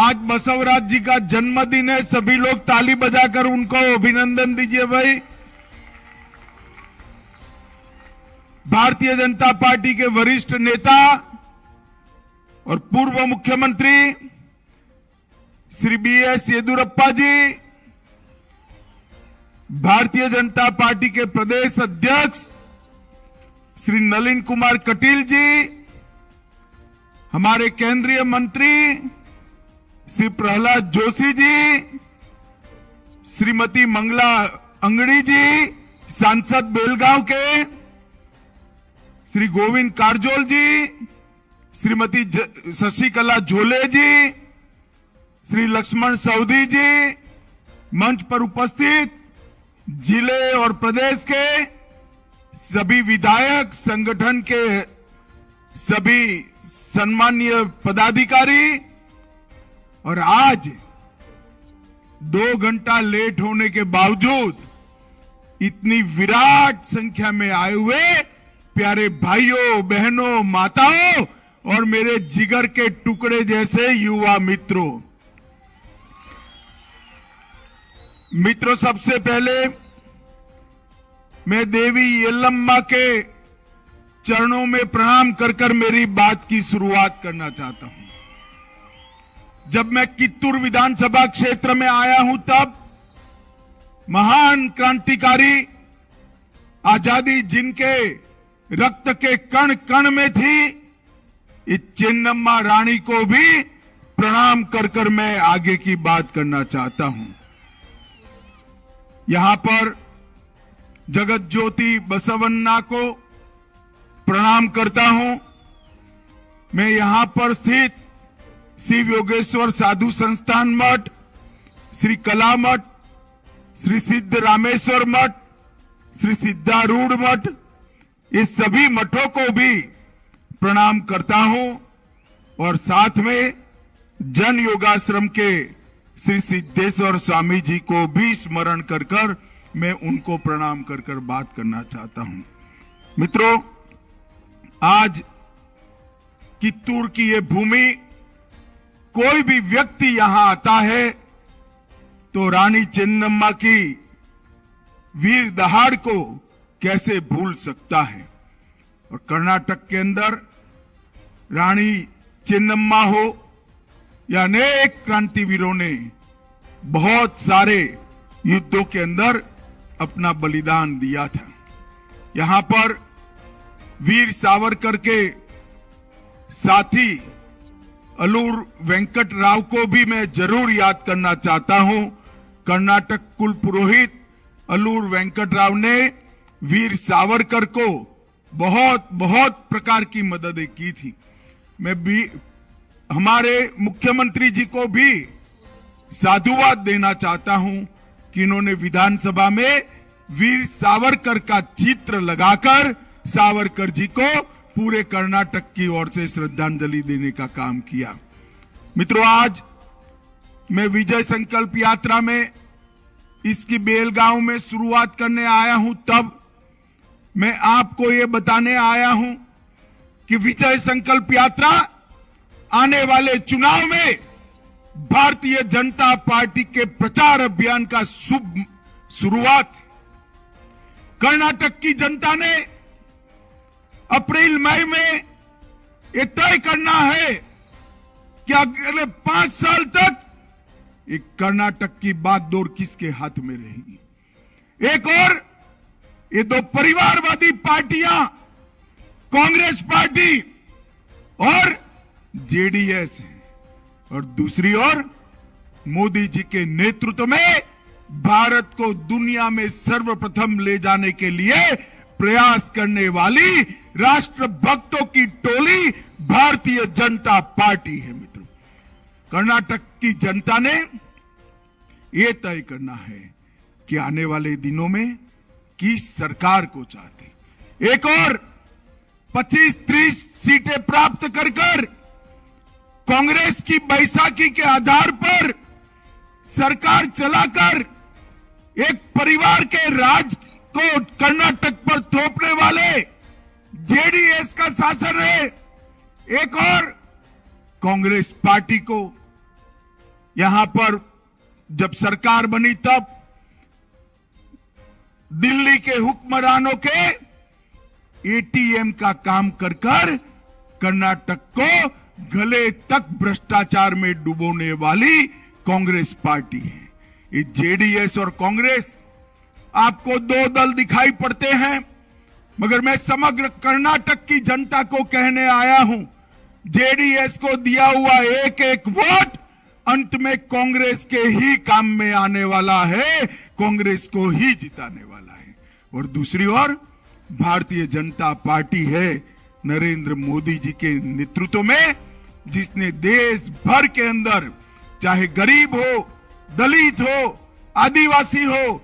आज बसवराज जी का जन्मदिन है, सभी लोग ताली बजाकर उनको अभिनंदन दीजिए भाई। भारतीय जनता पार्टी के वरिष्ठ नेता और पूर्व मुख्यमंत्री श्री बीएस येदियुरप्पा जी, भारतीय जनता पार्टी के प्रदेश अध्यक्ष श्री नलिन कुमार कटील जी, हमारे केंद्रीय मंत्री श्री प्रहलाद जोशी जी, श्रीमती मंगला अंगड़ी जी, सांसद बेलगांव के श्री गोविंद कारजोल जी, श्रीमती शशिकला झोले जी, श्री लक्ष्मण सौदी जी, मंच पर उपस्थित जिले और प्रदेश के सभी विधायक, संगठन के सभी सम्मानीय पदाधिकारी, और आज 2 घंटा लेट होने के बावजूद इतनी विराट संख्या में आए हुए प्यारे भाइयों, बहनों, माताओं और मेरे जिगर के टुकड़े जैसे युवा मित्रों, सबसे पहले मैं देवी येल्लम्मा के चरणों में प्रणाम कर मेरी बात की शुरुआत करना चाहता हूं। जब मैं कित्तूर विधानसभा क्षेत्र में आया हूं तब महान क्रांतिकारी, आजादी जिनके रक्त के कण कण में थी, इस चेन्नम्मा रानी को भी प्रणाम कर मैं आगे की बात करना चाहता हूं। यहां पर जगत ज्योति बसवन्ना को प्रणाम करता हूं। मैं यहां पर स्थित शिव योगेश्वर साधु संस्थान मठ, श्री कला मठ, श्री सिद्ध रामेश्वर मठ, श्री सिद्धारूढ़ मठ, इस सभी मठों को भी प्रणाम करता हूं और साथ में जन योगाश्रम के श्री सिद्धेश्वर स्वामी जी को भी स्मरण कर मैं उनको प्रणाम कर बात करना चाहता हूं। मित्रों, आज कित्तूर की ये भूमि, कोई भी व्यक्ति यहां आता है तो रानी चेन्नम्मा की वीर दहाड़ को कैसे भूल सकता है। और कर्नाटक के अंदर रानी चेन्नम्मा हो या अनेक क्रांतिवीरों ने बहुत सारे युद्धों के अंदर अपना बलिदान दिया था। यहां पर वीर सावरकर के साथी अलूर वेंकट राव को भी मैं जरूर याद करना चाहता हूं। कर्नाटक कुल पुरोहित अलूर वेंकट राव ने वीर सावरकर को बहुत बहुत प्रकार की मददें की थी। मैं भी हमारे मुख्यमंत्री जी को भी साधुवाद देना चाहता हूं कि इन्होंने विधानसभा में वीर सावरकर का चित्र लगाकर सावरकर जी को पूरे कर्नाटक की ओर से श्रद्धांजलि देने का काम किया। मित्रों, आज मैं विजय संकल्प यात्रा में इसकी बेलगांव में शुरुआत करने आया हूं, तब मैं आपको ये बताने आया हूं कि विजय संकल्प यात्रा आने वाले चुनाव में भारतीय जनता पार्टी के प्रचार अभियान का शुभ शुरुआत। कर्नाटक की जनता ने अप्रैल मई में यह तय करना है कि अगले 5 साल तक एक कर्नाटक की बागडोर किसके हाथ में रहेगी। एक और ये 2 परिवारवादी पार्टियां, कांग्रेस पार्टी और जेडीएस है, और दूसरी ओर मोदी जी के नेतृत्व में भारत को दुनिया में सर्वप्रथम ले जाने के लिए प्रयास करने वाली राष्ट्रभक्तों की टोली भारतीय जनता पार्टी है। मित्रों, कर्नाटक की जनता ने यह तय करना है कि आने वाले दिनों में किस सरकार को चाहते। एक और 25-30 सीटें प्राप्त कर कांग्रेस की बैसाखी के आधार पर सरकार चलाकर एक परिवार के राज को कर्नाटक पर थोपने वाले जेडीएस का शासन है। एक और कांग्रेस पार्टी को यहां पर जब सरकार बनी तब दिल्ली के हुक्मरानों के एटीएम का काम कर कर कर्नाटक को गले तक भ्रष्टाचार में डुबोने वाली कांग्रेस पार्टी है। ये जेडीएस और कांग्रेस आपको दो दल दिखाई पड़ते हैं, मगर मैं समग्र कर्नाटक की जनता को कहने आया हूं, जेडीएस को दिया हुआ एक एक वोट अंत में कांग्रेस के ही काम में आने वाला है, कांग्रेस को ही जिताने वाला है। और दूसरी ओर भारतीय जनता पार्टी है नरेंद्र मोदी जी के नेतृत्व में, जिसने देश भर के अंदर चाहे गरीब हो, दलित हो, आदिवासी हो,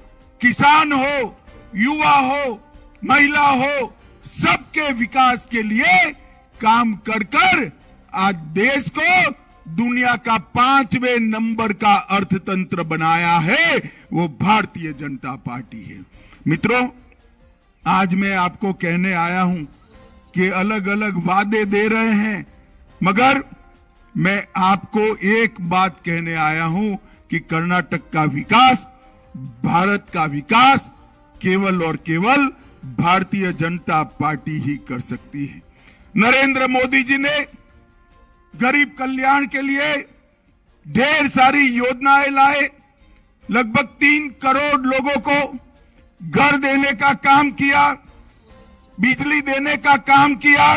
किसान हो, युवा हो, महिला हो, सबके विकास के लिए काम कर कर आज देश को दुनिया का 5वें नंबर का अर्थतंत्र बनाया है, वो भारतीय जनता पार्टी है। मित्रों, आज मैं आपको कहने आया हूं कि अलग अलग वादे दे रहे हैं, मगर मैं आपको एक बात कहने आया हूं कि कर्नाटक का विकास, भारत का विकास केवल और केवल भारतीय जनता पार्टी ही कर सकती है। नरेंद्र मोदी जी ने गरीब कल्याण के लिए ढेर सारी योजनाएं लाए, लगभग 3 करोड़ लोगों को घर देने का काम किया, बिजली देने का काम किया,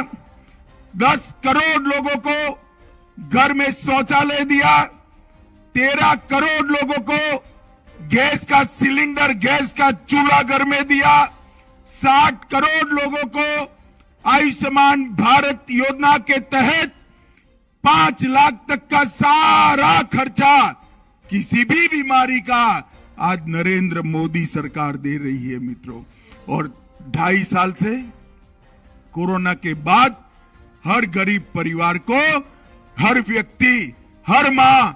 10 करोड़ लोगों को घर में शौचालय दिया, 13 करोड़ लोगों को गैस का सिलेंडर, गैस का चूल्हा घर में दिया, 60 करोड़ लोगों को आयुष्मान भारत योजना के तहत 5 लाख तक का सारा खर्चा किसी भी बीमारी का आज नरेंद्र मोदी सरकार दे रही है मित्रों। और 2.5 साल से कोरोना के बाद हर गरीब परिवार को, हर व्यक्ति, हर माह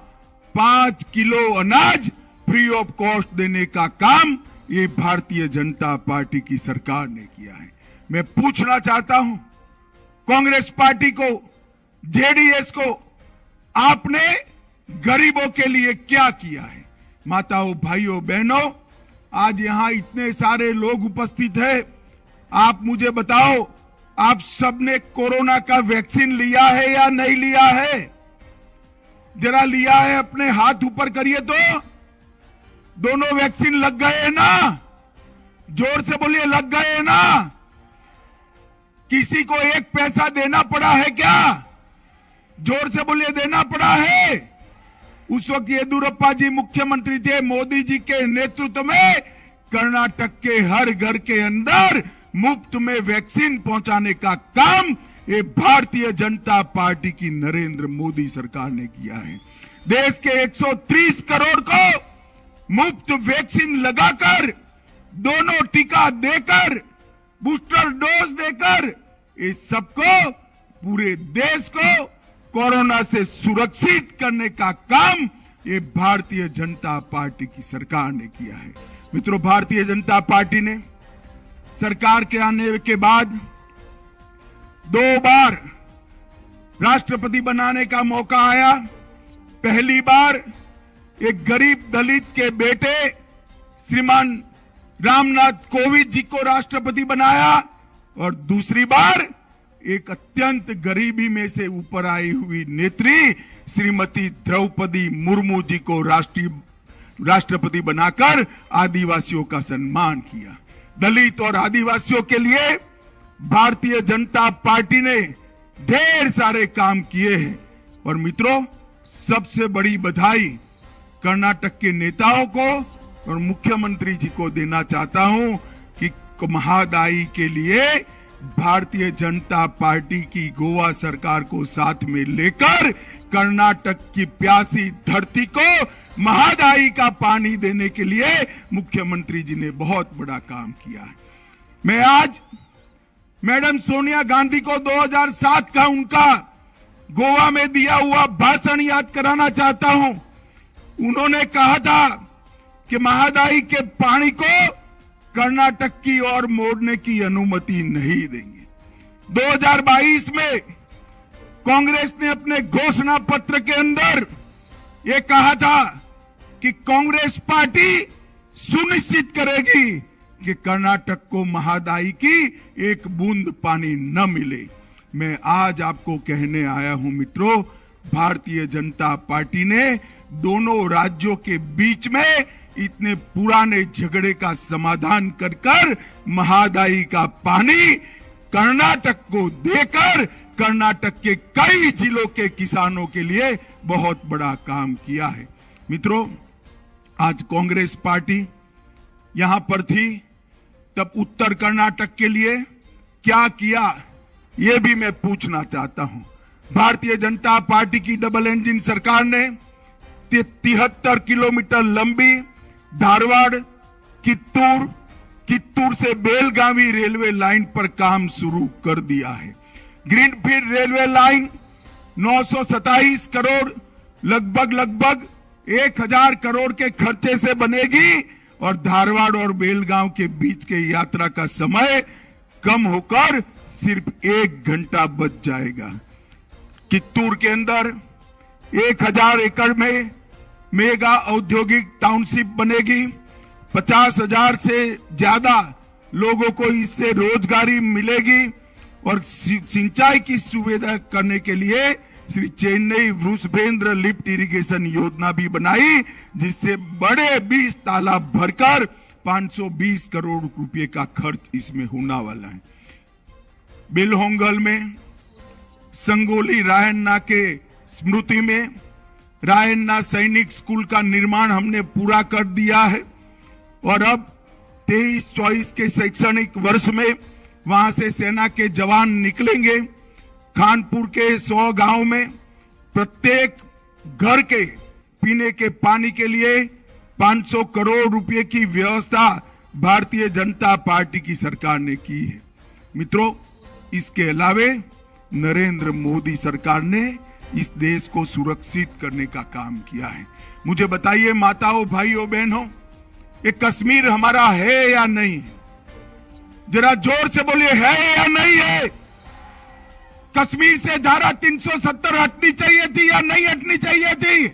5 किलो अनाज फ्री ऑफ कॉस्ट देने का काम ये भारतीय जनता पार्टी की सरकार ने किया है। मैं पूछना चाहता हूं कांग्रेस पार्टी को, जेडीएस को, आपने गरीबों के लिए क्या किया है? माताओं, भाइयों, बहनों, आज यहां इतने सारे लोग उपस्थित हैं, आप मुझे बताओ, आप सबने कोरोना का वैक्सीन लिया है या नहीं लिया है? जरा लिया है अपने हाथ ऊपर करिए तो। दोनों वैक्सीन लग गए ना? जोर से बोलिए, लग गए ना? किसी को 1 पैसा देना पड़ा है क्या? जोर से बोलिए, देना पड़ा है? उस वक्त येदियुरप्पा जी मुख्यमंत्री थे, मोदी जी के नेतृत्व में कर्नाटक के हर घर के अंदर मुफ्त में वैक्सीन पहुंचाने का काम ये भारतीय जनता पार्टी की नरेंद्र मोदी सरकार ने किया है। देश के 130 करोड़ को मुफ्त वैक्सीन लगाकर, दोनों टीका देकर, बूस्टर डोज देकर, इस सबको, पूरे देश को कोरोना से सुरक्षित करने का काम ये भारतीय जनता पार्टी की सरकार ने किया है। मित्रों, भारतीय जनता पार्टी ने सरकार के आने के बाद 2 बार राष्ट्रपति बनाने का मौका आया। पहली बार एक गरीब दलित के बेटे श्रीमान रामनाथ कोविंद जी को राष्ट्रपति बनाया, और दूसरी बार एक अत्यंत गरीबी में से ऊपर आई हुई नेत्री श्रीमती द्रौपदी मुर्मू जी को राष्ट्रपति बनाकर आदिवासियों का सम्मान किया। दलित और आदिवासियों के लिए भारतीय जनता पार्टी ने ढेर सारे काम किए हैं। और मित्रों, सबसे बड़ी बधाई कर्नाटक के नेताओं को और मुख्यमंत्री जी को देना चाहता हूं कि महादायी के लिए भारतीय जनता पार्टी की गोवा सरकार को साथ में लेकर कर्नाटक की प्यासी धरती को महादायी का पानी देने के लिए मुख्यमंत्री जी ने बहुत बड़ा काम किया है। मैं आज मैडम सोनिया गांधी को 2007 का उनका गोवा में दिया हुआ भाषण याद कराना चाहता हूं। उन्होंने कहा था कि महादायी के पानी को कर्नाटक की ओर मोड़ने की अनुमति नहीं देंगे। 2022 में कांग्रेस ने अपने घोषणा पत्र के अंदर ये कहा था कि कांग्रेस पार्टी सुनिश्चित करेगी कि कर्नाटक को महादाई की एक बूंद पानी न मिले। मैं आज आपको कहने आया हूं मित्रों, भारतीय जनता पार्टी ने दोनों राज्यों के बीच में इतने पुराने झगड़े का समाधान कर महादाई का पानी कर्नाटक को देकर कर्नाटक के कई जिलों के किसानों के लिए बहुत बड़ा काम किया है। मित्रों, आज कांग्रेस पार्टी यहां पर थी, तब उत्तर कर्नाटक के लिए क्या किया ये भी मैं पूछना चाहता हूं। भारतीय जनता पार्टी की डबल इंजन सरकार ने 73 किलोमीटर लंबी धारवाड़ कित्तूर से बेलगावी रेलवे लाइन पर काम शुरू कर दिया है। ग्रीनफील्ड रेलवे लाइन 927 करोड़ लगभग 1000 करोड़ के खर्चे से बनेगी और धारवाड़ और बेलगांव के बीच के यात्रा का समय कम होकर सिर्फ 1 घंटा बच जाएगा। कित्तूर के अंदर 1000 एकड़ में मेगा औद्योगिक टाउनशिप बनेगी। 50,000 से ज्यादा लोगों को इससे रोजगारी मिलेगी और सिंचाई की सुविधा करने के लिए श्री चेन्नई वृषभेंद्र लिफ्ट इरिगेशन योजना भी बनाई, जिससे बड़े 20 तालाब भरकर 520 करोड़ रुपए का खर्च इसमें होने वाला है। बेलहोंगल में संगोली रायन्ना के स्मृति में रायन्ना सैनिक स्कूल का निर्माण हमने पूरा कर दिया है और अब 23-24 के शैक्षणिक वर्ष में वहां से सेना के जवान निकलेंगे। खानपुर के 100 गांव में प्रत्येक घर के पीने के पानी के लिए 500 करोड़ रुपए की व्यवस्था भारतीय जनता पार्टी की सरकार ने की है। मित्रों, इसके अलावे नरेंद्र मोदी सरकार ने इस देश को सुरक्षित करने का काम किया है। मुझे बताइए माताओं, भाइयों, बहनों, ये कश्मीर हमारा है या नहीं है? जरा जोर से बोलिए, है या नहीं है? कश्मीर से धारा 370 हटनी चाहिए थी या नहीं हटनी चाहिए थी?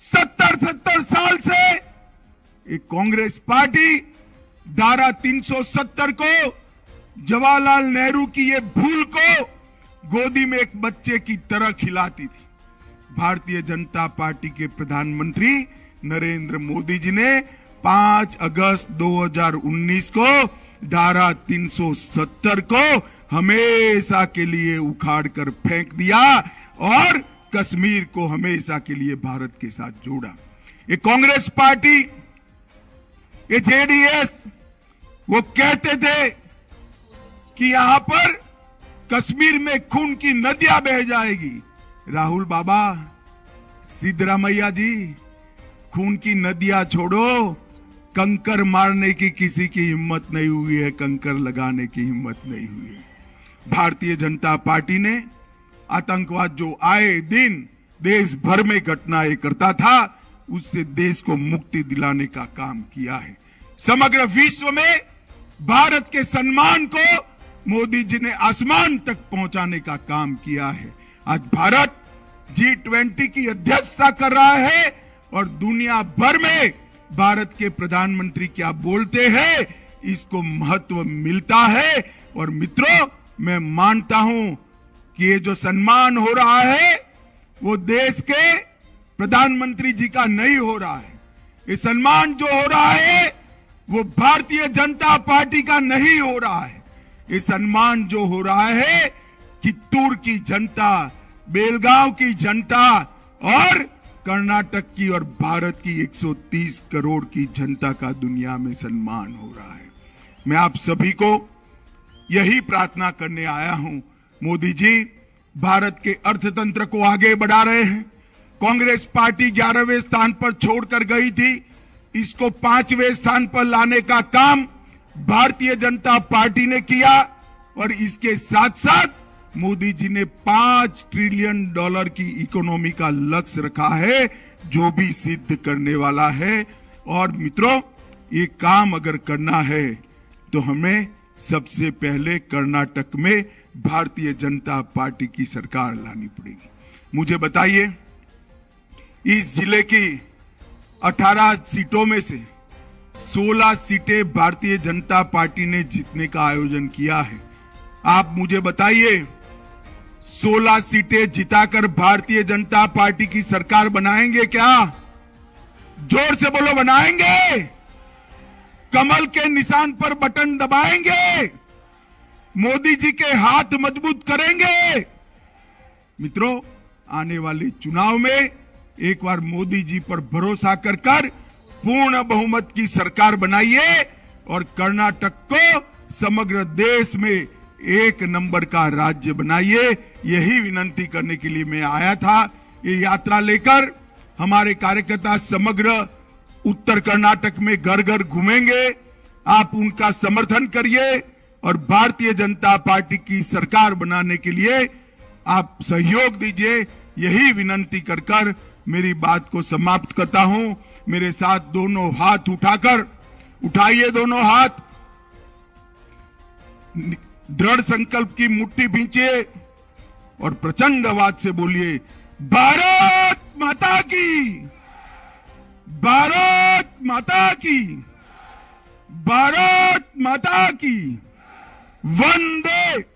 70 साल से एक कांग्रेस पार्टी धारा 370 को, जवाहरलाल नेहरू की ये भूल को गोदी में एक बच्चे की तरह खिलाती थी। भारतीय जनता पार्टी के प्रधानमंत्री नरेंद्र मोदी जी ने 5 अगस्त 2019 को धारा 370 को हमेशा के लिए उखाड़ कर फेंक दिया और कश्मीर को हमेशा के लिए भारत के साथ जोड़ा। ये कांग्रेस पार्टी, ये जेडीएस, वो कहते थे कि यहां पर कश्मीर में खून की नदियां बह जाएगी। राहुल बाबा, सिद्धरामैया जी, खून की नदियां छोड़ो, कंकर मारने की किसी की हिम्मत नहीं हुई है, कंकर लगाने की हिम्मत नहीं हुई है। भारतीय जनता पार्टी ने आतंकवाद जो आए दिन देश भर में घटनाएं करता था, उससे देश को मुक्ति दिलाने का काम किया है। समग्र विश्व में भारत के सम्मान को मोदी जी ने आसमान तक पहुंचाने का काम किया है। आज भारत G20 की अध्यक्षता कर रहा है और दुनिया भर में भारत के प्रधानमंत्री क्या बोलते हैं, इसको महत्व मिलता है। और मित्रों, मैं मानता हूं कि ये जो सम्मान हो रहा है वो देश के प्रधानमंत्री जी का नहीं हो रहा है। ये सम्मान जो हो रहा है वो भारतीय जनता पार्टी का नहीं हो रहा है। ये सम्मान जो हो रहा है कित्तूर की जनता, बेलगांव की जनता और कर्नाटक की और भारत की 130 करोड़ की जनता का दुनिया में सम्मान हो रहा है। मैं आप सभी को यही प्रार्थना करने आया हूं। मोदी जी भारत के अर्थतंत्र को आगे बढ़ा रहे हैं। कांग्रेस पार्टी 11वें स्थान पर छोड़कर गई थी, इसको 5वें स्थान पर लाने का काम भारतीय जनता पार्टी ने किया और इसके साथ साथ मोदी जी ने $5 ट्रिलियन की इकोनॉमी का लक्ष्य रखा है, जो भी सिद्ध करने वाला है। और मित्रों, ये काम अगर करना है तो हमें सबसे पहले कर्नाटक में भारतीय जनता पार्टी की सरकार लानी पड़ेगी। मुझे बताइए, इस जिले की 18 सीटों में से 16 सीटें भारतीय जनता पार्टी ने जीतने का आयोजन किया है। आप मुझे बताइए, 16 सीटें जिताकर भारतीय जनता पार्टी की सरकार बनाएंगे क्या? जोर से बोलो, बनाएंगे? कमल के निशान पर बटन दबाएंगे? मोदी जी के हाथ मजबूत करेंगे? मित्रों, आने वाले चुनाव में एक बार मोदी जी पर भरोसा कर पूर्ण बहुमत की सरकार बनाइए और कर्नाटक को समग्र देश में एक नंबर का राज्य बनाइए। यही विनंती करने के लिए मैं आया था। ये यात्रा लेकर हमारे कार्यकर्ता समग्र उत्तर कर्नाटक में घर घर घूमेंगे। आप उनका समर्थन करिए और भारतीय जनता पार्टी की सरकार बनाने के लिए आप सहयोग दीजिए। यही विनंती कर मेरी बात को समाप्त करता हूं। मेरे साथ दोनों हाथ उठाइए दोनों हाथ, दृढ़ संकल्प की मुट्ठी भींचिए और प्रचंड आवाज से बोलिए, भारत माता की, भारत माता की, भारत माता की, वंदे